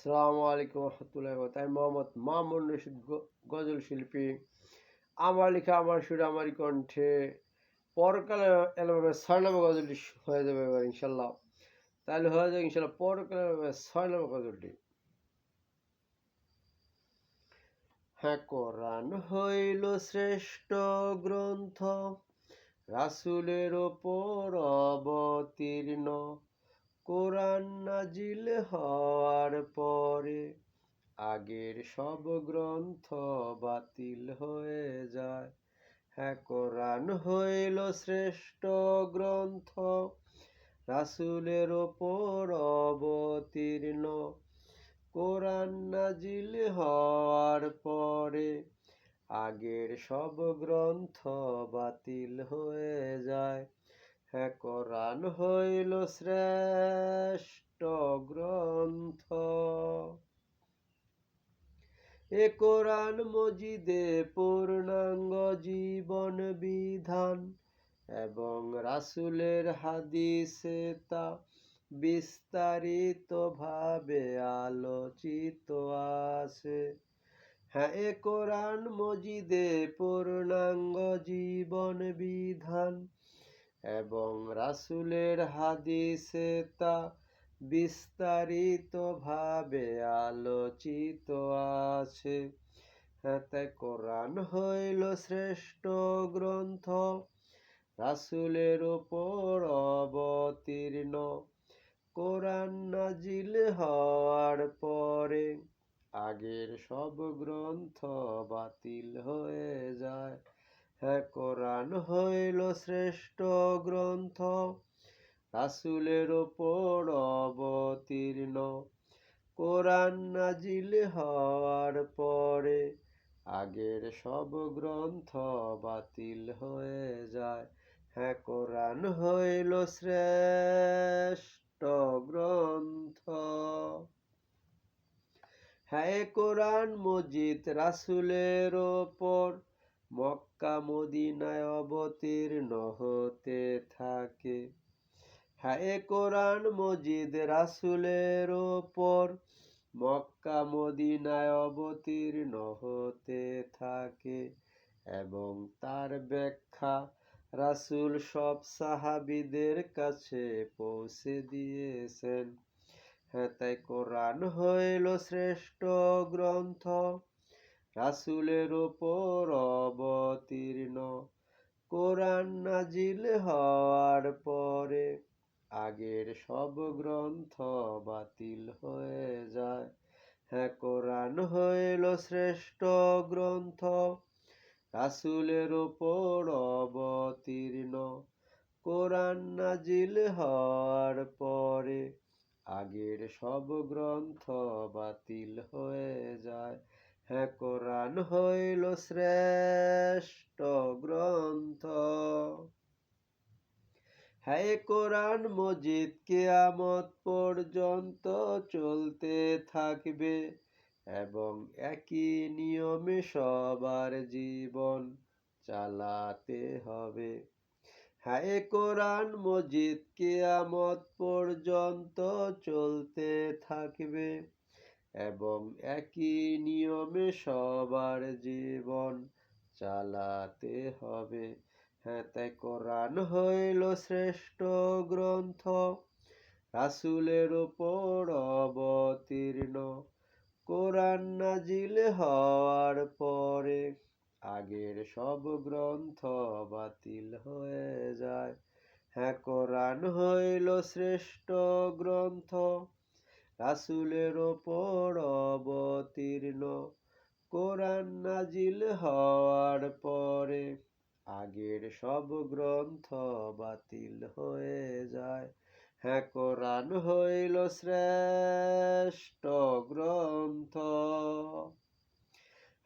আসসালামু আলাইকুম রহমতুল্লাহ তাই মোহাম্মদ মামুন রশিদ গজল শিল্পী। আমার লেখা আমার সুরে আমারই কণ্ঠে পরকালে অ্যালবামের 6 নম্বর গজলটি হয়ে যাবে এবার ইনশাল্লাহ। তাহলে হয়ে যাবে ইনশাল্লাহ পরকালে অ্যালবামের 6 নম্বর গজলটি। হ্যাঁ, কোরআন হইল শ্রেষ্ঠ গ্রন্থ, রাসূলের ওপর অবতীর্ণ। কোরআন নাজিল হওয়ার পরে আগের সব গ্রন্থ বাতিল হয়ে যায়। হ্যাঁ, কোরআন হইল শ্রেষ্ঠ গ্রন্থ, রাসূলের ওপর অবতীর্ণ। কোরআন নাজিল হওয়ার পরে আগের সব গ্রন্থ বাতিল হয়ে যায়। হ্যাঁ, কোরআন হইল শ্রেষ্ঠ গ্রন্থ। এ কোরআন মজিদে পূর্ণাঙ্গ জীবন বিধান এবং রাসূলের হাদিসে তা বিস্তারিতভাবে আলোচিত আছে। হ্যাঁ, এ কোরআন মজিদে পূর্ণাঙ্গ জীবন বিধান এবং রাসূলের হাদিসে তা বিস্তারিতভাবে আলোচিত আছে। হ্যাঁ, তাই কোরআন হইল শ্রেষ্ঠ গ্রন্থ, রাসূলের ওপর অবতীর্ণ। কোরআন নাজিল হওয়ার পরে আগের সব গ্রন্থ বাতিল হয়ে যায়। হ্যাঁ, কোরআন হইল শ্রেষ্ঠ গ্রন্থ, রাসূলের ওপর অবতীর্ণ। কোরআন নাজিল হওয়ার পরে আগের সব গ্রন্থ বাতিল হয়ে যায়। হ্যাঁ, কোরআন হইল শ্রেষ্ঠ গ্রন্থ। হ্যাঁ, কোরআন মজিদ রাসূলের ওপর মক্কা মদিনায় অবতীর্ণ হতে থাকে। হ্যাঁ, কোরআন মজিদ রাসূলের ওপর মক্কা মদিনায় অবতীর্ণ হতে থাকে এবং তার ব্যাখ্যা রাসূল সব সাহাবীদের কাছে পৌঁছে দিয়েছেন। হ্যাঁ, তাই কোরআন হইল শ্রেষ্ঠ গ্রন্থ, রাসূলের ওপর অবতীর্ণ। কোরআন নাজিল হওয়ার পরে আগের সব গ্রন্থ বাতিল হয়ে যায়। হ্যাঁ, কোরআন হইল শ্রেষ্ঠ গ্রন্থ, রাসূলের ওপর অবতীর্ণ। কোরআন নাজিল হওয়ার পরে আগের সব গ্রন্থ বাতিল হয়ে যায়। হ্যাঁ, কোরআন হইল শ্রেষ্ঠ গ্রন্থ। হ্যাঁ, কোরআন মজিদ কিয়ামত পর্যন্ত চলতে থাকবে এবং একই নিয়মে সবার জীবন চালাতে হবে। হ্যাঁ, কোরআন মজিদ কিয়ামত পর্যন্ত চলতে থাকবে এবং একই নিয়মে সবার জীবন চালাতে হবে। হ্যাঁ, তাই কোরআন হইল শ্রেষ্ঠ গ্রন্থ, রাসূলের ওপর অবতীর্ণ। কোরআন নাজিল হওয়ার পরে আগের সব গ্রন্থ বাতিল হয়ে যায়। হ্যাঁ, কোরআন হইল শ্রেষ্ঠ গ্রন্থ, রাসূলের ওপর অবতীর্ণ। কোরআন নাজিল হওয়ার পরে আগের সব গ্রন্থ বাতিল হয়ে যায়। হ্যাঁ, কোরআন হইল শ্রেষ্ঠ গ্রন্থ।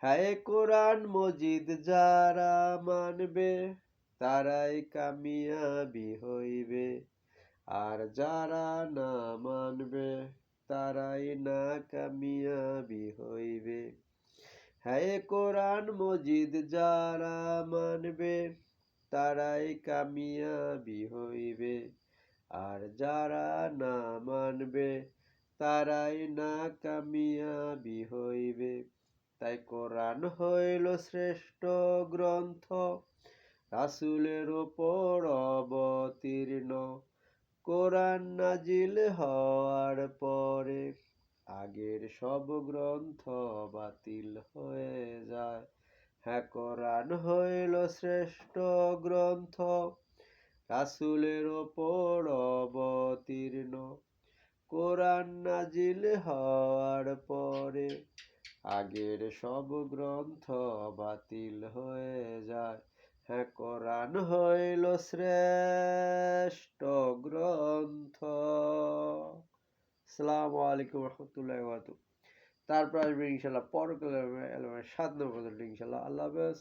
হ্যাঁ, কোরআন মজিদ যারা মানবে তারাই কামিয়াবি হইবে, আর যারা না মানবে তারাই না কামিয়াবি হইবে। হ্যাঁ, কোরআন মজিদ যারা মানবে তারাই কামিয়াবি হইবে, আর যারা না মানবে তারাই না কামিয়াবি হইবে। তাই কোরআন হইল শ্রেষ্ঠ গ্রন্থ, রাসূলের ওপর অবতীর্ণ। কোরআন নাজিল হওয়ার পরে আগের সব গ্রন্থ বাতিল হয়ে যায়। হ্যাঁ, কোরআন হইল শ্রেষ্ঠ গ্রন্থ, রাসূলের ওপর অবতীর্ণ। কোরআন নাজিল হওয়ার পরে আগের সব গ্রন্থ বাতিল হয়ে যায়। হ্যাঁ, কোরআন হইল শ্রেষ্ঠ গ্রন্থ। আসসালামু আলাইকুম রহমতুল্লাহি ওয়া বারাকাতুহু। তারপর আসবে ইনশাল্লাহ পরকালে 7 নম্বর ইনশাল্লাহ। আল্লাহ হাফেজ।